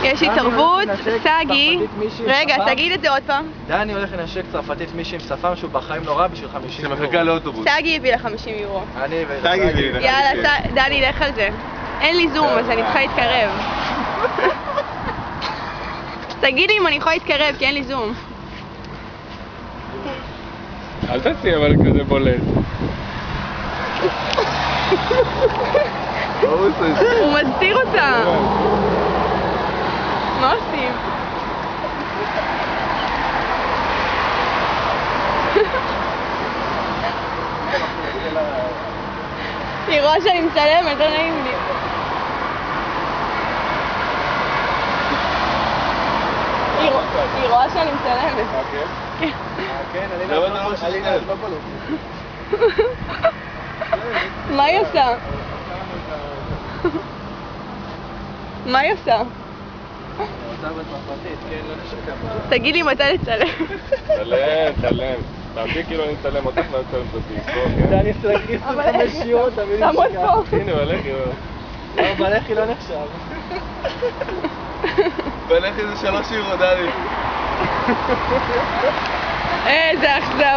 יש התערבות, סגי, רגע, תגיד את זה עוד פעם. דני הולך לנשק צרפתית מישהי עם שפם שהוא בחיים לא רע בשביל 50 יורו. שמחכה לאוטובוס. סגי הביא לה 50 יורו. אני סגי הביא לי. יאללה, דני, לך על זה. אין לי זום, אז אני צריכה להתקרב. תגיד לי אם אני יכולה להתקרב, כי אין לי זום. אל תעשי אבל כזה בולט. הוא מסתיר אותה. מה עושים? היא רואה שאני מצלמת, לא נעים לי. היא רואה שאני מצלמת. כן? כן, אני לא מה היא עושה? מה היא עושה? תגיד לי מתי לצלם. צלם. תעמדי כאילו אני מצלם אותך ואני מצלם את אותי. דני סגי 25 יורו, תמיד תעמוד פה. הנה, בלכי. לא, בלכי לא נחשב. בלכי זה 3 יורו, דני. איזה אכזב.